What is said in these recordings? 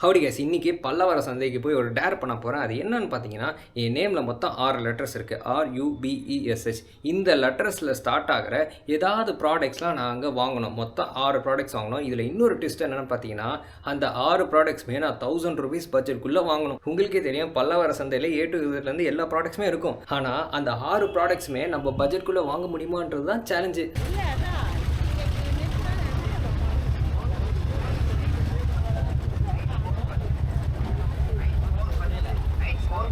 Howdy case இன்றைக்கி பல்லவர சந்தைக்கு போய் ஒரு டேர் பண்ண போகிறேன். அது என்னன்னு பார்த்தீங்கன்னா, என் நேமில் மொத்தம் 6 லெட்டர்ஸ் இருக்குது. RUBESH. இந்த லெட்டர்ஸில் ஸ்டார்ட் ஆகிற ஏதாவது ப்ராடக்ட்ஸ்லாம் நான் அங்கே வாங்கணும். மொத்தம் 6 ப்ராடக்ட்ஸ் வாங்கணும். இதில் இன்னொரு ட்விஸ்ட் என்னென்னு பார்த்தீங்கன்னா, அந்த 6 ப்ராடக்ட்ஸுமே நான் ₹1000 பட்ஜெட்குள்ளே வாங்கணும். உங்களுக்கே தெரியும், பல்லவர சந்தையில் A to Zலேருந்து எல்லா ப்ராடக்ட்ஸுமே இருக்கும். ஆனால் அந்த 6 ப்ராடக்ட்ஸுமே நம்ம பட்ஜெட்குள்ளே வாங்க முடியுமான்றது தான் சேலஞ்சு.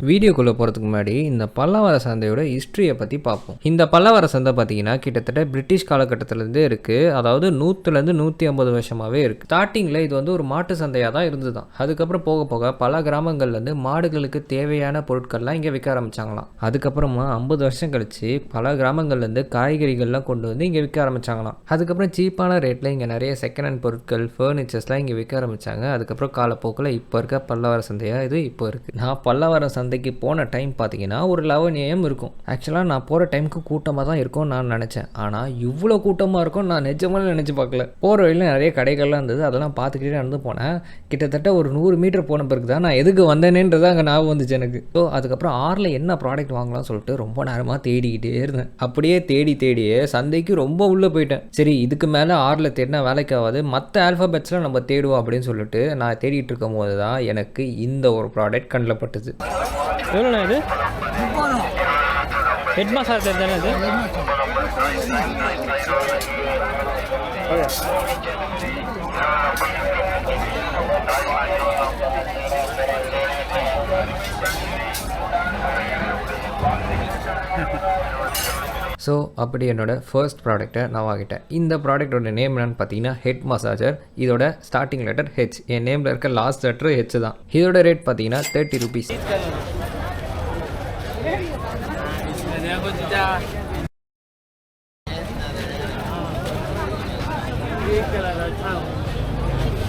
வீடியோக்குள்ளே போகிறதுக்கு முன்னாடி இந்த பல்லவர சந்தையோட ஹிஸ்ட்ரியை பற்றி பார்ப்போம். இந்த பல்லவர சந்தை பார்த்தீங்கன்னா கிட்டத்தட்ட பிரிட்டிஷ் காலகட்டத்திலேருந்தே இருக்குது. அதாவது 100லேருந்து 150 வருஷமாகவே இருக்குது. ஸ்டார்டிங்கில் இது வந்து ஒரு மாட்டு சந்தையாக தான் இருந்துதான். அதுக்கப்புறம் போக போக பல கிராமங்கள்லேருந்து மாடுகளுக்கு தேவையான பொருட்கள்லாம் இங்கே விற்க ஆரம்பித்தாங்களாம். அதுக்கப்புறமா 50 வருஷம் கழித்து பல கிராமங்கள்லேருந்து காய்கறிகள்லாம் கொண்டு வந்து இங்கே விற்க ஆரம்பித்தாங்களாம். அதுக்கப்புறம் சீப்பான ரேட்டில் இங்கே நிறைய செகண்ட் ஹேண்ட் பொருட்கள், ஃபர்னிச்சர்ஸ்லாம் இங்கே விற்க ஆரம்பித்தாங்க. அதுக்கப்புறம் காலப்போக்கில் இப்போ இருக்க பல்லவர சந்தையாக இது இப்போ இருக்குது. நான் பல்லவர சந்தைக்கு போன டைம் பார்த்தீங்கன்னா ஒரு 11 AM இருக்கும். ஆக்சுவலாக நான் போகிற டைமுக்கு கூட்டமாக தான் இருக்கும்னு நான் நினச்சேன். ஆனால் இவ்வளோ கூட்டமாக இருக்கும் நான் நிஜமாக நினச்சி பார்க்கல. போகிற வழியில் நிறைய கடைகள்லாம் இருந்தது. அதெல்லாம் பார்த்துக்கிட்டே நடந்து போனேன். கிட்டத்தட்ட ஒரு 100 மீட்டர் போன பிறகு தான் நான் எதுக்கு வந்தேனேன்றது அங்கே ஞாபகம் வந்துச்சு எனக்கு. ஸோ அதுக்கப்புறம் 6ல் என்ன ப்ராடக்ட் வாங்கலாம்னு சொல்லிட்டு ரொம்ப நேரமாக தேடிக்கிட்டே இருந்தேன். அப்படியே தேடியே சந்தைக்கு ரொம்ப உள்ளே போயிட்டேன். சரி, இதுக்கு மேலே 6ல் தேடினா வேலைக்கு ஆகாது, மற்ற ஆல்ஃபாபெட்ஸ்லாம் நம்ம தேடுவோம் அப்படின்னு சொல்லிட்டு நான் தேடிட்டு இருக்கும் போது தான் எனக்கு இந்த ஒரு ப்ராடக்ட் கண்ணில் பட்டுது. எவ்வளோண்ணா இது? ஹெட் மசாஜ் தானே இது? ஸோ அப்படி என்னோடய ஃபர்ஸ்ட் ப்ராடக்ட்டை நான் வாங்கிட்டேன். இந்த ப்ராடக்டோட நேம் என்னன்னு பார்த்தீங்கன்னா ஹெட் மசாஜர். இதோட ஸ்டார்டிங் லெட்டர் H. என் நேமில் இருக்க லாஸ்ட் லெட்டர் H தான். இதோட ரேட் பார்த்தீங்கன்னா ₹30.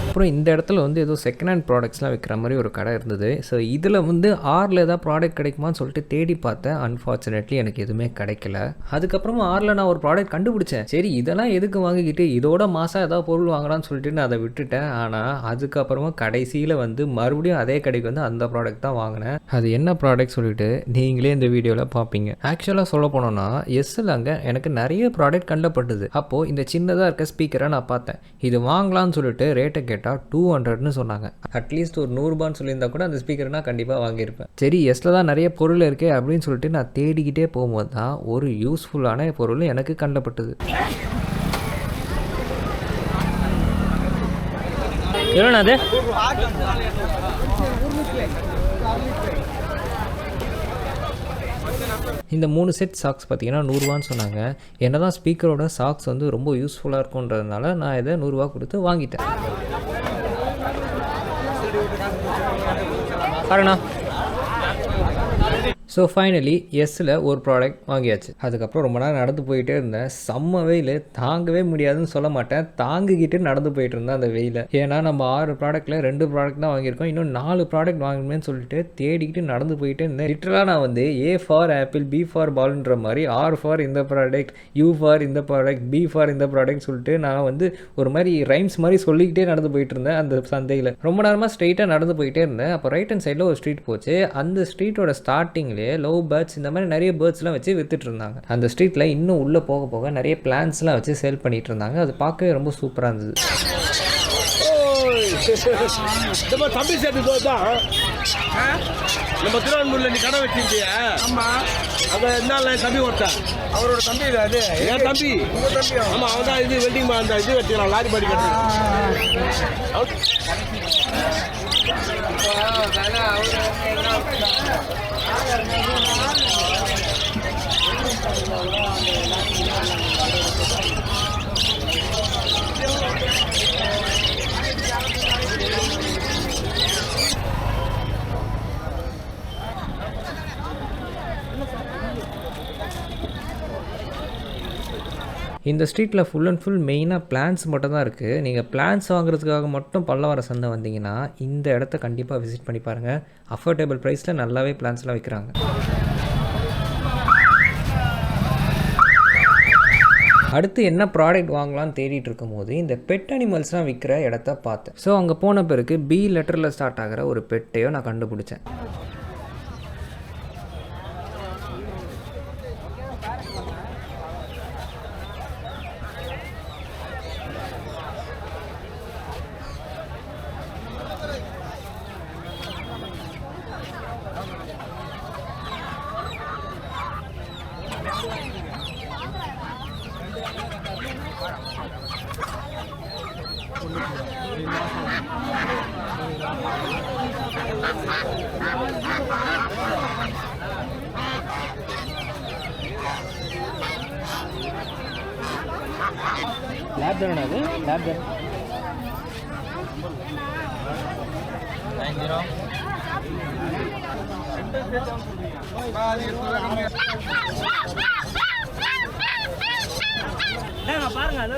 அப்புறம் இந்த இடத்துல வந்து ஏதோ செகண்ட் ஹேண்ட் ப்ராடக்ட்ஸ்லாம் விற்கிற மாதிரி ஒரு கடை இருந்தது. ஸோ இதில் வந்து 6ல் ஏதாவது ப்ராடக்ட் கிடைக்குமான்னு சொல்லிட்டு தேடி பார்த்தேன். அன்ஃபார்ச்சுனேட்லி எனக்கு எதுவுமே கிடைக்கல. அதுக்கப்புறமா 6ல் நான் ஒரு ப்ராடக்ட் கண்டுபிடிச்சேன். சரி, இதெல்லாம் எதுக்கு வாங்கிக்கிட்டு இதோட மாதம் ஏதாவது பொருள் வாங்கலாம்னு சொல்லிட்டு நான் அதை விட்டுட்டேன். ஆனால் அதுக்கப்புறமா கடைசியில் வந்து மறுபடியும் அதே கடைக்கு வந்து அந்த ப்ராடக்ட் தான் வாங்கினேன். அது என்ன ப்ராடக்ட் சொல்லிட்டு நீங்களே இந்த வீடியோவில் பார்ப்பீங்க. ஆக்சுவலாக சொல்ல போனோன்னா எஸ்ஸில் அங்கே எனக்கு நிறைய ப்ராடக்ட் கண்டப்பட்டது. அப்போது இந்த சின்னதாக இருக்க ஸ்பீக்கரை நான் பார்த்தேன். இது வாங்கலாம்னு சொல்லிட்டு ரேட்டை கேட்டால் 200ன்னு சொன்னாங்க. அட்லீஸ்ட் ஒரு ₹100 சொல்லியிருந்தா கூட அந்த ஸ்பீக்கர் நான் கண்டிப்பாக வாங்கியிருப்பேன். சரி, எஸ்ல தான் நிறைய பொருள் இருக்கே அப்படின்னு சொல்லிட்டு நான் தேடிக்கிட்டே போகும்போது தான் ஒரு யூஸ்ஃபுல்லான பொருள் எனக்கு கண்டப்பட்டது. எவ்வளோண்ணா அது? இந்த 3 செட் சாக்ஸ் பார்த்தீங்கன்னா ₹100 சொன்னாங்க. என்ன தான் ஸ்பீக்கரோட சாக்ஸ் வந்து ரொம்ப யூஸ்ஃபுல்லாக இருக்குன்றதுனால நான் இதை ₹100 கொடுத்து வாங்கிட்டேன். பாருண்ணா. ஸோ ஃபைனலி எஸ்ஸில் ஒரு ப்ராடக்ட் வாங்கியாச்சு. அதுக்கப்புறம் ரொம்ப நேரம் நடந்து போயிட்டே இருந்தேன். செம்ம வெயில், தாங்கவே முடியாதுன்னு சொல்ல மாட்டேன், தாங்கிக்கிட்டு நடந்து போயிட்டு இருந்தேன் அந்த வெயில. ஏன்னா நம்ம 6 ப்ராடக்ட்டில் 2 ப்ராடக்ட் தான் வாங்கியிருக்கோம். இன்னும் 4 ப்ராடக்ட் வாங்கணுமேனு சொல்லிட்டு தேடிக்கிட்டு நடந்து போயிட்டே இருந்தேன். லிட்டரலாக நான் வந்து A for apple, B for பால்ன்ற மாதிரி, R ஃபார் இந்த ப்ராடக்ட், U ஃபார் இந்த ப்ராடக்ட், B ஃபார் இந்த ப்ராடக்ட் சொல்லிட்டு நான் வந்து ஒரு மாதிரி ரைம்ஸ் மாதிரி சொல்லிக்கிட்டே நடந்து போயிட்டு இருந்தேன் அந்த சந்தையில். ரொம்ப நேரமாக ஸ்ட்ரெயிட்டாக நடந்து போயிட்டே இருந்தேன். அப்போ ரைட் ஹேண்ட் சைடில் ஒரு ஸ்ட்ரீட் போச்சு. அந்த ஸ்ட்ரீட்டோட ஸ்டார்டிங்லேயே லவ் பேர்ட்ஸ் இந்த மாதிரி நிறைய பேர்ட்ஸ்லாம் வச்சு வித்துட்டு இருந்தாங்க. அந்த ஸ்ட்ரீட்டில் இன்னும் உள்ளே போக போக நிறைய பிளான்ஸ்லாம் வச்சு சேல் பண்ணிட்டு இருந்தாங்க. அது பார்க்கவே ரொம்ப சூப்பராக இருந்தது. தம்பி சேர்த்து தான் நம்ம திருவாரூர்ல நீ கடை வச்சிருக்கியா? ஆமா, அதை என்ன தம்பி ஒருத்தன், அவரோட தம்பி அது என் தம்பி. ஆமா, அவன் தான் இது வெல்டிங் அந்த இது வச்சுக்கிறான், லாரி பாடி கட்டுறான். இந்த ஸ்ட்ரீட்டில் ஃபுல் அண்ட் ஃபுல் மெயினாக பிளான்ஸ் மட்டும் தான் இருக்குது. நீங்கள் பிளான்ஸ் வாங்குறதுக்காக மட்டும் பல்லவர சந்தை வந்தீங்கன்னா இந்த இடத்த கண்டிப்பாக விசிட் பண்ணி பாருங்கள். அஃபோர்டபுள் ப்ரைஸில் நல்லாவே பிளான்ஸ்லாம் விற்கிறாங்க. அடுத்து என்ன ப்ராடக்ட் வாங்கலாம்னு தேடிட்டு இருக்கும் போது இந்த பெட் அனிமல்ஸ்லாம் விற்கிற இடத்த பார்த்தேன். ஸோ அங்கே போன பிறகு பி லெட்டரில் ஸ்டார்ட் ஆகிற ஒரு பெட்டையோ நான் கண்டுபிடிச்சேன். லேப் தானே அது? லேப் தானே. பாருங்க அது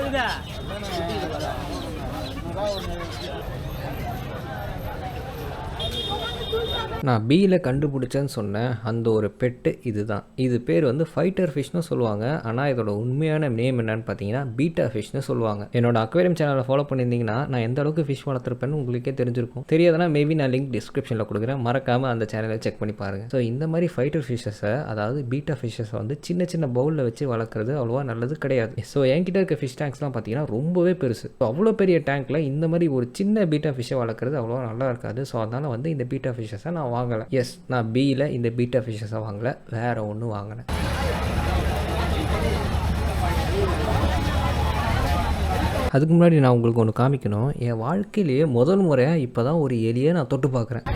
நான் பியில் கண்டுபிடிச்சேன்னு சொன்னேன் அந்த ஒரு பெட்டு இதுதான். இது பேர் வந்து ஃபைட்டர் ஃபிஷ்னு சொல்லுவாங்க. ஆனால் இதோட உண்மையான நேம் என்னன்னு பார்த்தீங்கன்னா பீட்டா ஃபிஷ்னு சொல்லுவாங்க. என்னோட அக்வேரியம் சேனலை ஃபாலோ பண்ணியிருந்தீங்கன்னா நான் எந்த அளவுக்கு ஃபிஷ் வளர்த்துருப்பேன்னு உங்களுக்கே தெரிஞ்சிருக்கும். தெரியாதுன்னா மேபி நான் லிங்க் டிஸ்கிரிப்ஷனில் கொடுக்குறேன், மறக்காமல் அந்த சேனலை செக் பண்ணி பாருங்கள். ஸோ இந்த மாதிரி ஃபைட்டர் ஃபிஷ்ஷஸை, அதாவது பீட்டா ஃபிஷ்ஷஸை வந்து சின்ன சின்ன பவுலில் வச்சு வளர்க்குறது அவ்வளோவா நல்லது கிடையாது. ஸோ என்கிட்ட இருக்க ஃபிஷ் டேங்க்ஸ்லாம் பார்த்தீங்கன்னா ரொம்பவே பெருசு. ஸோ அவ்வளோ பெரிய டேங்க்கில் இந்த மாதிரி ஒரு சின்ன பீட்டா ஃபிஷ்ஷை வளர்க்குறது அவ்வளோவா நல்லா இருக்காது. ஸோ அதனால் வந்து இந்த பீட்டா ஃபிஷ்ஷஸை நான் வாங்கலை. எஸ், நான் பியில் இந்த பீட்டா ஃபிஷ்ஷஸை வாங்கலை, வேறு ஒன்று வாங்கினேன். அதுக்கு முன்னாடி நான் உங்களுக்கு ஒன்று காமிக்கணும். என் வாழ்க்கையிலேயே முதல் முறையாக இப்போ தான் ஒரு எலியை நான் தொட்டு பார்க்குறேன்.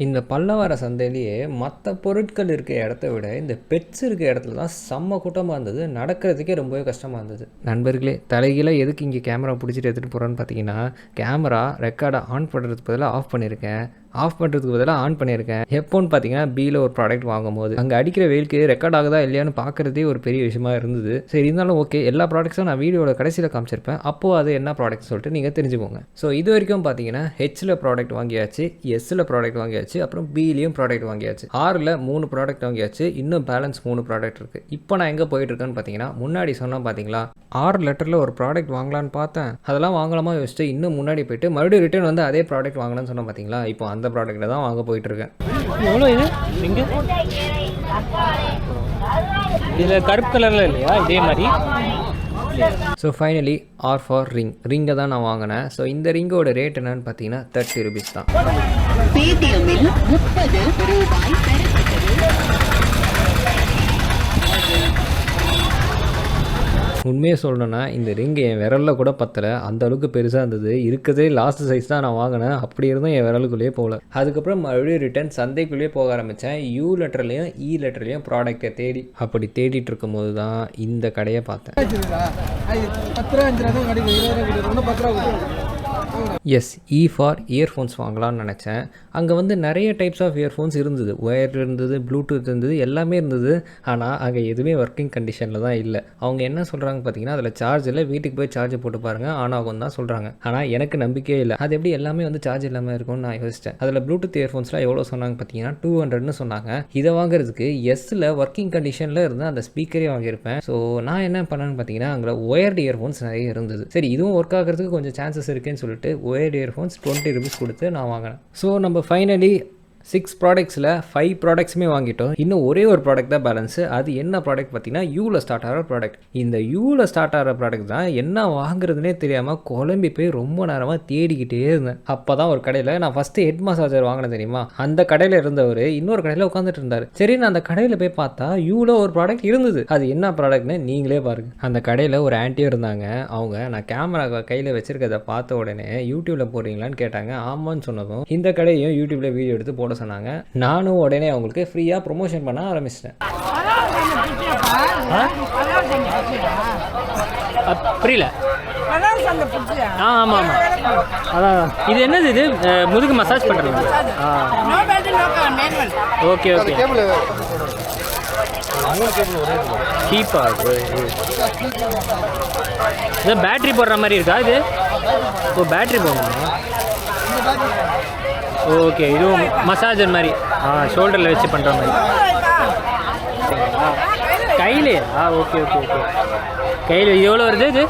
இந்த பல்லவர சந்தையிலேயே மற்ற பொருட்கள் இருக்க இடத்த விட இந்த பெட்ஸ் இருக்க இடத்துல தான் செம்ம கூட்டமாக இருந்தது. நடக்கிறதுக்கே ரொம்பவே கஷ்டமாக இருந்தது. நண்பர்களே, தலைகீழ எதுக்கு இங்கே கேமரா பிடிச்சிட்டு எடுத்துகிட்டு போகிறோன்னு பார்த்தீங்கன்னா, கேமரா ரெக்கார்டை ஆன் பண்ணுறதுக்கு பதிலாக ஆஃப் பண்ணியிருக்கேன், ஆஃப் பண்ணுறதுக்கு பதிலாக ஆன் பண்ணியிருக்கேன். எப்போன்னு பார்த்தீங்கன்னா பியில் ஒரு ப்ராடக்ட் வாங்கும் போது அங்கே அடிக்கிற வெயிலுக்கு ரெக்கார்ட் ஆகுதா இல்லையான்னு பார்க்குறதே ஒரு பெரிய விஷயமா இருந்தது. சரி, இருந்தாலும் ஓகே, எல்லா ப்ராடக்ட்ஸும் நான் வீடியோட கடைசியில் காமிச்சிருப்பேன், அப்போது அது என்ன ப்ராடக்ட் சொல்லிட்டு நீங்கள் தெரிஞ்சுக்கோங்க. ஸோ இது வரைக்கும் பார்த்தீங்கன்னா ஹெச்சில் ப்ராடக்ட் வாங்கியாச்சு, எஸ்ஸில் ப்ராடக்ட் வாங்கியாச்சு, அப்புறம் பிலையும் ப்ராடக்ட் வாங்கியாச்சு. 6ல் 3 ப்ராடக்ட் வாங்கியாச்சு, இன்னும் பேலன்ஸ் 3 ப்ராடக்ட் இருக்குது. இப்போ நான் எங்கே போயிட்டு இருக்கேன்னு பார்த்தீங்கன்னா, முன்னாடி சொன்னால் பார்த்தீங்களா 6 லெட்டரில் ஒரு ப்ராடக்ட் வாங்கலான்னு பார்த்தேன். அதெல்லாம் வாங்கலாமா யோசிச்சு இன்னும் முன்னாடி போயிட்டு மறுபடியும் ரிட்டர்ன் வந்து அதே ப்ராடக்ட் வாங்கலாம்னு சொன்னால் பார்த்தீங்களா, இப்போ அந்த ப்ராடக்ட்டை தான் வாங்க போயிட்டு இருக்கேன். எவ்வளோ இது? இங்கே இதில் கருப்பு கலரில் இல்லையா இதே மாதிரி? ஸோ ஃபைனலி ஆர் ஃபார் ரிங்கை தான் நான் வாங்கினேன். ஸோ இந்த ரிங்கோட ரேட் என்னன்னு பார்த்தீங்கன்னா 30 ரூபீஸ் தான். பேடிஎம்மில் 30 ரூபாய் பெறப்பட்டது. உண்மையாக சொல்லணும்னா இந்த ரிங் என் விரலில் கூட பத்தலை, அந்த அளவுக்கு பெருசாக இருந்தது. இருக்கிறதே லாஸ்ட் சைஸ் தான் நான் வாங்கினேன். அப்படி இருந்தும் என் விரலுக்குள்ளேயே போகல. அதுக்கப்புறம் மறுபடியும் ரிட்டர்ன் சந்தைக்குள்ளேயே போக ஆரம்பித்தேன். யூ லெட்டர்லையும் இ லெட்டர்லையும் ப்ராடக்டை தேடி. அப்படி தேடிட்டு இருக்கும் போது தான் இந்த கடையை பார்த்தேன். எஸ், இ ஃபார் இயர்ஃபோன்ஸ் வாங்கலாம்னு நினச்சேன். அங்கே வந்து நிறைய டைப்ஸ் ஆஃப் இயர்ஃபோன்ஸ் இருந்தது. ஒயர் இருந்தது, ப்ளூடூத் இருந்தது, எல்லாமே இருந்தது. ஆனால் அங்கே எதுவுமே ஒர்க்கிங் கண்டிஷனில் தான் இல்லை. அவங்க என்ன சொல்கிறாங்க பார்த்தீங்கன்னா, அதில் சார்ஜ் இல்லை, வீட்டுக்கு போய் சார்ஜ் போட்டு பாருங்கள் ஆன் ஆகும் தான் சொல்கிறாங்க. ஆனால் எனக்கு நம்பிக்கையே இல்லை. அது எப்படி எல்லாமே வந்து சார்ஜ் இல்லாமல் இருக்கும்னு நான் யோசித்தேன். அதில் ப்ளூடூத் இயர்ஃபோன்ஸ்லாம் எவ்வளோ சொன்னாங்க பார்த்தீங்கன்னா 200ன்னு சொன்னாங்க. இதை வாங்குறதுக்கு எஸ்ஸில் ஒர்க்கிங் கண்டிஷனில் இருந்தால் அந்த ஸ்பீக்கரே வாங்கியிருப்பேன். ஸோ நான் என்ன பண்ணேன்னு பார்த்தீங்கன்னா, அங்கே ஒயர்டு இயர்ஃபோன்ஸ் நிறைய இருந்தது. சரி, இதுவும் ஒர்க் ஆகிறதுக்கு கொஞ்சம் சான்சஸ் இருக்குன்னு சொல்லிட்டு ஒயர்டு இயர்ஃபோன்ஸ் 20 ரூபீஸ் கொடுத்து நான் வாங்கினேன். ஸோ நம்ம ஃபைனலி 6 ப்ராடக்ட்ஸில் 5 ப்ராடக்ட்ஸுமே வாங்கிட்டோம். இன்னும் ஒரே ஒரு ப்ராடக்ட் தான் பேலன்ஸு. அது என்ன ப்ராடக்ட் பார்த்தீங்கன்னா யூவில் ஸ்டார்ட் ஆகிற ப்ராடக்ட். இந்த யூவில் ஸ்டார்ட் ஆகிற ப்ராடக்ட் தான் என்ன வாங்குறதுனே தெரியாமல் குழம்பி போய் ரொம்ப நேரமாக தேடிக்கிட்டே இருந்தேன். அப்போ தான் ஒரு கடையில் நான் ஃபஸ்ட்டு ஹெட் மசாஜர் வாங்கினேன் தெரியுமா, அந்த கடையில் இருந்தவர் இன்னொரு கடையில் உட்காந்துட்டு இருந்தார். சரி, நான் அந்த கடையில் போய் பார்த்தா யூவில் ஒரு ப்ராடக்ட் இருந்தது. அது என்ன ப்ராடக்ட்னு நீங்களே பாருங்கள். அந்த கடையில் ஒரு ஆன்ட்டியும் இருந்தாங்க. அவங்க நான் கேமரா கையில் வச்சுருக்கதை பார்த்த உடனே யூடியூப்பில் போடுறீங்களான்னு கேட்டாங்க. ஆமான்னு சொன்னதும் இந்த கடையும் யூடியூப்பில் வீடியோ எடுத்து போட சொன்னாங்க. நானும் உடனே அவங்களுக்கு ஃப்ரீயாக ப்ரொமோஷன் பண்ண ஆரம்பிச்சிட்டேன். புரியல. ஆமாம் ஆமாம். அதான் இது என்னது இது முதுகு மசாஜ் பண்ணுறது? Okay okay. கீப்பா இது பேட்ரி போடுற மாதிரி இருக்கா இது? ஓ பேட்ரி போடணும். ஓகே இதுவும் மசாஜர் மாதிரி ஷோல்டரில் வச்சு பண்ணுற மாதிரி. கையிலே ஓகே ஓகே ஓகே. கையில் எவ்வளோ வருது இது?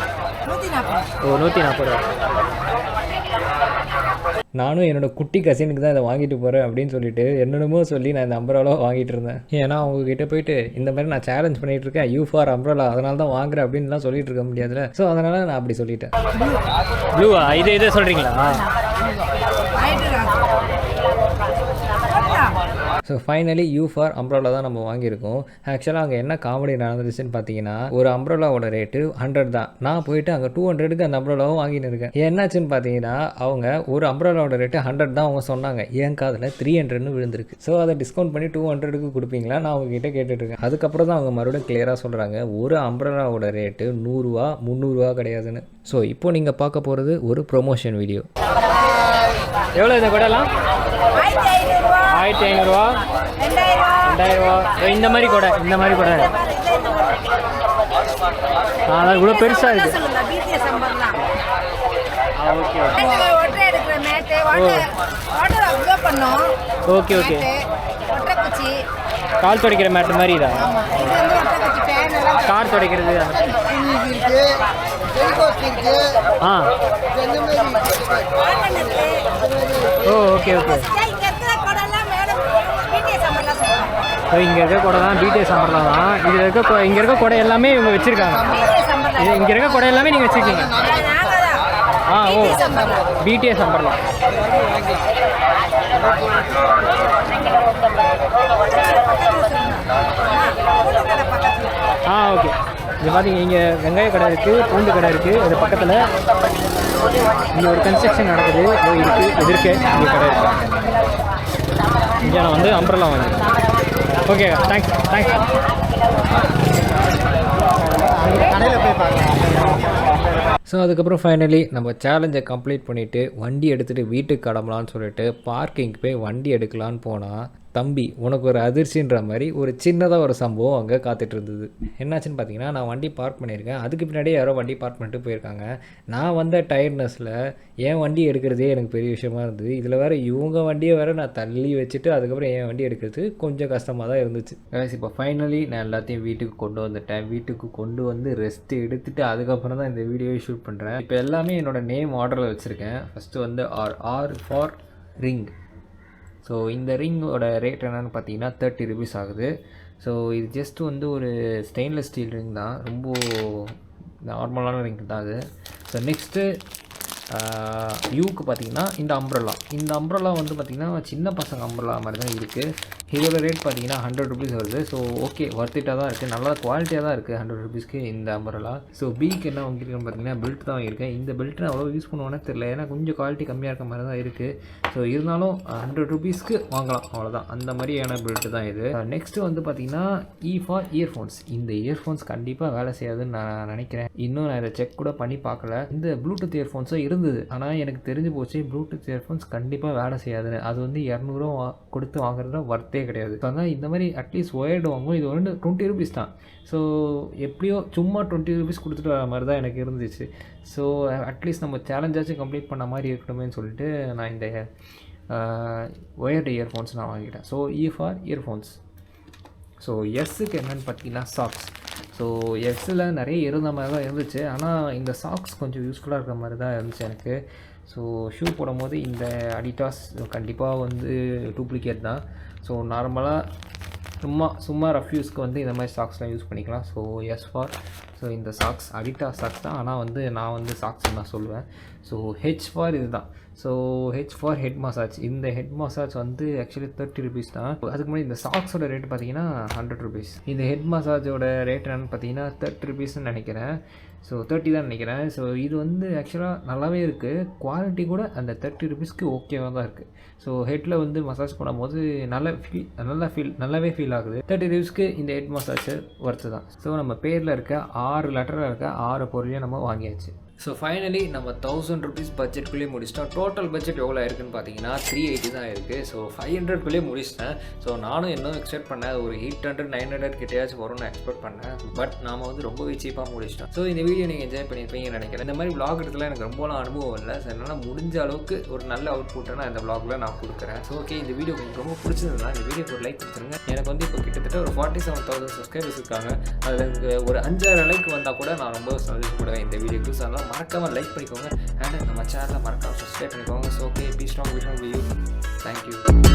ஓ 140 ரூபா. நானும் என்னோட குட்டி கசினுக்கு தான் இதை வாங்கிட்டு போகிறேன் அப்படின்னு சொல்லிட்டு என்னென்னமோ சொல்லி நான் இந்த அம்ப்ரலா வாங்கிட்டு இருந்தேன். ஏன்னா அவங்ககிட்ட போயிட்டு இந்த மாதிரி நான் சேலஞ்ச் பண்ணிட்டு இருக்கேன், யூ ஃபார் அம்ப்ரலா, அதனால தான் வாங்குறேன் அப்படின்லாம் சொல்லிட்டு இருக்க முடியாதுல்ல. ஸோ அதனால நான் அப்படி சொல்லிட்டேன். ப்ளூவா? இதை சொல்கிறீங்களா? ஸோ ஃபைனலி யூ ஃபார் அம்ப்ரலா தான் நம்ம வாங்கியிருக்கோம். ஆக்சுவலாக அங்கே என்ன காமெடி நடந்துச்சுன்னு பார்த்தீங்கன்னா, ஒரு அம்ப்ரலாவோட ரேட்டு 100 தான். நான் போயிட்டு அங்கே 200க்கு அந்த அம்ப்ரலாவும் வாங்கின்னு இருக்கேன். என்னாச்சுன்னு பார்த்தீங்கன்னா, அவங்க ஒரு அம்ப்ரலாவோட ரேட்டு 100 தான் அவங்க சொன்னாங்க. என் காதில் 300ன்னு விழுந்திருக்கு. ஸோ அதை டிஸ்கவுண்ட் பண்ணி 200க்கு கொடுப்பீங்களா நான் அவங்ககிட்ட கேட்டுட்ருக்கேன். அதுக்கப்புறம் தான் அவங்க மறுபடியும் கிளியராக சொல்கிறாங்க, ஒரு அம்ப்ரலாவோட ரேட்டு 100 ரூபா 300 ரூபா கிடையாதுன்னு. ஸோ இப்போ நீங்கள் பார்க்க போகிறது ஒரு ப்ரொமோஷன் வீடியோ. எவ்வளோ இந்த கொடைலாம்? 1500 ரூபா 2000 ரூபா. இந்த மாதிரி கொடை அதான் இவ்வளோ பெருசாக இருக்குது. Okay okay. கால் துடைக்கிற மேட்டு மாதிரி இதா? கார் துடைக்கிறது ஓ ஓகே ஓகே. இங்கே இருக்க கொடை தான் பிடிஎஸ் அம்பர்லா தான். இங்கே இருக்க கொடை எல்லாமே இவங்க வச்சுருக்காங்க. இங்கே இருக்க கொடை எல்லாமே நீங்கள் வச்சுருக்கீங்க? ஓ பிடிஎஸ் அம்பர்லா. ஓகே. இது பார்த்தீங்க, இங்கே வெங்காய கடை இருக்குது, பூண்டு கடை இருக்குது. அது பக்கத்தில் இங்கே ஒரு கன்ஸ்ட்ரக்ஷன் நடக்குது, இருக்குது எதிர்க்க இங்கே கடை இருக்குது. இங்கே நான் வந்து அம்பர்லா வாங்கிக்கிறேன். Okay thanks. கடையில் போய் பார்க்கலாம். ஸோ அதுக்கப்புறம் ஃபைனலி நம்ம சேலஞ்சை கம்ப்ளீட் பண்ணிவிட்டு வண்டி எடுத்துகிட்டு வீட்டுக்கு கிளம்பலான்னு சொல்லிட்டு பார்க்கிங் போய் வண்டி எடுக்கலான்னு போனால், தம்பி உனக்கு ஒரு அதிர்ச்சின்ற மாதிரி ஒரு சின்னதாக ஒரு சம்பவம் அங்கே காத்துட்டு இருந்தது. என்னாச்சுன்னு பார்த்தீங்கன்னா, நான் வண்டி பார்க் பண்ணியிருக்கேன். அதுக்கு பின்னாடியே யாரோ வண்டி பார்க் பண்ணிட்டு போயிருக்காங்க. நான் வந்த டயர்ட்னஸில் என் வண்டி எடுக்கிறதே எனக்கு பெரிய விஷயமா இருந்தது. இதில் வேறு இவங்க வண்டியை வேறு நான் தள்ளி வச்சுட்டு அதுக்கப்புறம் என் வண்டி எடுக்கிறது கொஞ்சம் கஷ்டமாக தான் இருந்துச்சு. இப்போ ஃபைனலி நான் எல்லாத்தையும் வீட்டுக்கு கொண்டு வந்துட்டேன். வீட்டுக்கு கொண்டு வந்து ரெஸ்ட் எடுத்துகிட்டு அதுக்கப்புறம் தான் இந்த வீடியோவை ஷூட் பண்ணுறேன். இப்போ எல்லாமே என்னோடய நேம் ஆர்டரில் வச்சுருக்கேன். ஃபஸ்ட்டு வந்து ஆர் ஃபார் ரிங். ஸோ இந்த ரிங்கோட ரேட் என்னென்னு பார்த்தீங்கன்னா 30 ருபீஸ் ஆகுது. ஸோ இது ஜஸ்ட் வந்து ஒரு ஸ்டெயின்லெஸ் ஸ்டீல் ரிங் தான், ரொம்ப நார்மலான ரிங் தான் அது. ஸோ நெக்ஸ்ட்டு யூக்கு பார்த்தீங்கன்னா இந்த அம்ப்ரலா வந்து பார்த்திங்கன்னா சின்ன பசங்க அம்ப்ரலா மாதிரி தான் இருக்குது. இதோட ரேட் பார்த்தீங்கன்னா 100 ருபீஸ் வருது. ஸோ ஓகே ஒர்த்திட்டாக தான் இருக்குது, நல்லா குவாலிட்டியாக தான் இருக்குது 100 ருபீஸ்க்கு இந்த அம்ப்ரலா. ஸோ பிக்கு என்ன வாங்கியிருக்கேன்னு பார்த்தீங்கன்னா பெல்ட் தான் வாங்கியிருக்கேன். இந்த பெல்ட் நான் அவ்வளோ யூஸ் பண்ணுவேன்னு தெரியல, ஏன்னா கொஞ்சம் குவாலிட்டி கம்மியாக இருக்க மாதிரி தான் இருக்குது. ஸோ இருந்தாலும் 100 ருபீஸ்க்கு வாங்கலாம், அவ்வளோதான். அந்த மாதிரியான பெல்ட் தான் இது. நெக்ஸ்ட்டு வந்து பார்த்திங்கன்னா ஃபார் இயர்ஃபோன்ஸ். இந்த இயர்ஃபோன்ஸ் கண்டிப்பாக வேலை செய்யாதுன்னு நான் நினைக்கிறேன். இன்னும் நான் இதை செக் கூட பண்ணி பார்க்கல. இந்த ப்ளூடூத் இயர்ஃபோன்ஸும் இருந்தது, ஆனால் எனக்கு தெரிஞ்சு போச்சு ப்ளூடூத் இயர்ஃபோன்ஸ் கண்டிப்பாக வேலை செய்யாதுன்னு. அது வந்து 200 ரூபா கொடுத்து வாங்குறதுல வர்த்தே கிடையாது. ஸோ அதான் இந்த மாதிரி அட்லீஸ்ட் ஒயர்டு வாங்கும். இது வந்து 20 ருபீஸ் தான். ஸோ எப்படியோ சும்மா 20 ருபீஸ் கொடுத்துட்டு வர மாதிரி தான் எனக்கு இருந்துச்சு. ஸோ அட்லீஸ்ட் நம்ம சேலஞ்சாச்சும் கம்ப்ளீட் பண்ண மாதிரி இருக்கணுமேனு சொல்லிட்டு நான் இந்த ஒயர்டு இயர்ஃபோன்ஸ் நான் வாங்கிட்டேன். So for earphones. ஸோ எஸ்ஸுக்கு என்னென்னு பார்த்தீங்கன்னா சாக்ஸ். ஸோ எஸ்ஸில் நிறைய இருந்த மாதிரி தான் இருந்துச்சு, ஆனால் இந்த சாக்ஸ் கொஞ்சம் யூஸ்ஃபுல்லாக இருக்கிற மாதிரி தான் இருந்துச்சு எனக்கு. ஸோ ஷூ போடும்போது இந்த அடிடாஸ் கண்டிப்பாக வந்து டூப்ளிகேட் தான். ஸோ நார்மலாக சும்மா ரஃப் யூஸ்க்கு வந்து இந்த மாதிரி சாக்ஸ்லாம் யூஸ் பண்ணிக்கலாம். ஸோ எஸ் ஃபார் ஸோ இந்த சாக்ஸ் அடிடாஸ் சாக்ஸ் தான், ஆனால் வந்து நான் வந்து சாக்ஸ் நான் சொல்லுவேன். ஸோ ஹெச் ஃபார் இது தான். So H for head massage. இந்த ஹெட் மசாஜ் வந்து ஆக்சுவலி 30 ருபீஸ் தான். அதுக்கு முன்னாடி இந்த சாக்ஸோட ரேட் பார்த்தீங்கன்னா 100 ருபீஸ். இந்த ஹெட் மசாஜோட ரேட் என்னென்னு பார்த்தீங்கன்னா 30 ருபீஸ்ன்னு நினைக்கிறேன். ஸோ 30 தான் நினைக்கிறேன். ஸோ இது வந்து ஆக்சுவலாக நல்லாவே இருக்குது. குவாலிட்டி கூட அந்த 30 ருபீஸ்க்கு ஓகேவாக தான் இருக்குது. ஸோ ஹெட்டில் வந்து மசாஜ் பண்ணும்போது நல்லாவே ஃபீல் ஆகுது. 30 ருபீஸ்க்கு இந்த ஹெட் மசாஜர் ஒர்த்து தான். ஸோ நம்ம பேரில் இருக்க 6 லெட்டரில் இருக்க 6 பொருளையும் நம்ம வாங்கியாச்சு. ஸோ ஃபைனலி நம்ம 1000 ருபீஸ் பட்ஜெட்குள்ளேயே முடிச்சிட்டோம். டோட்டல் பட்ஜெட் எவ்வளோ இருக்குன்னு பார்த்தீங்கன்னா 380 தான் இருக்குது. ஸோ 500குள்ளேயே முடிச்சிட்டேன். ஸோ நானும் இன்னும் எக்ஸ்பெக்ட் பண்ணேன் ஒரு 800-900 கிட்டேயாச்சும் வரும்னு எக்ஸ்பெக்ட் பண்ணேன். பட் நாம் வந்து ரொம்பவே சீப்பாக முடிச்சிட்டோம். ஸோ இந்த வீடியோ நீங்கள் என்ஜாய் பண்ணியிருப்பீங்கன்னு நினைக்கிறேன். இந்த மாதிரி vlog எடுத்துல எனக்கு ரொம்பலாம் அனுபவம் இல்லை. ஸோ என்னால் முடிஞ்ச அளவுக்கு ஒரு நல்ல அவுட்புட்டை நான் இந்த vlogல நான் கொடுக்குறேன். ஸோ ஓகே, இந்த வீடியோ உங்களுக்கு ரொம்ப பிடிச்சிருந்தா இந்த வீடியோக்கு ஒரு லைக் கொடுத்துருங்க. எனக்கு வந்து இப்போ கிட்டத்தட்ட ஒரு 47,000 சப்ஸ்கிரைபர்ஸ் இருக்காங்க. அதில் ஒரு 5,000 லைக் வந்தால் கூட நான் ரொம்ப சந்தோஷப்படுவேன் இந்த வீடியோக்கு. ஸோ அதெல்லாம் மறக்காமல் லைக் பண்ணிக்கோங்க. அண்ட் நம்ம சேனலை மறக்காமல் சப்ஸ்கிரைப் பண்ணிக்கோங்க. So okay, peace strong, we you. Thank you.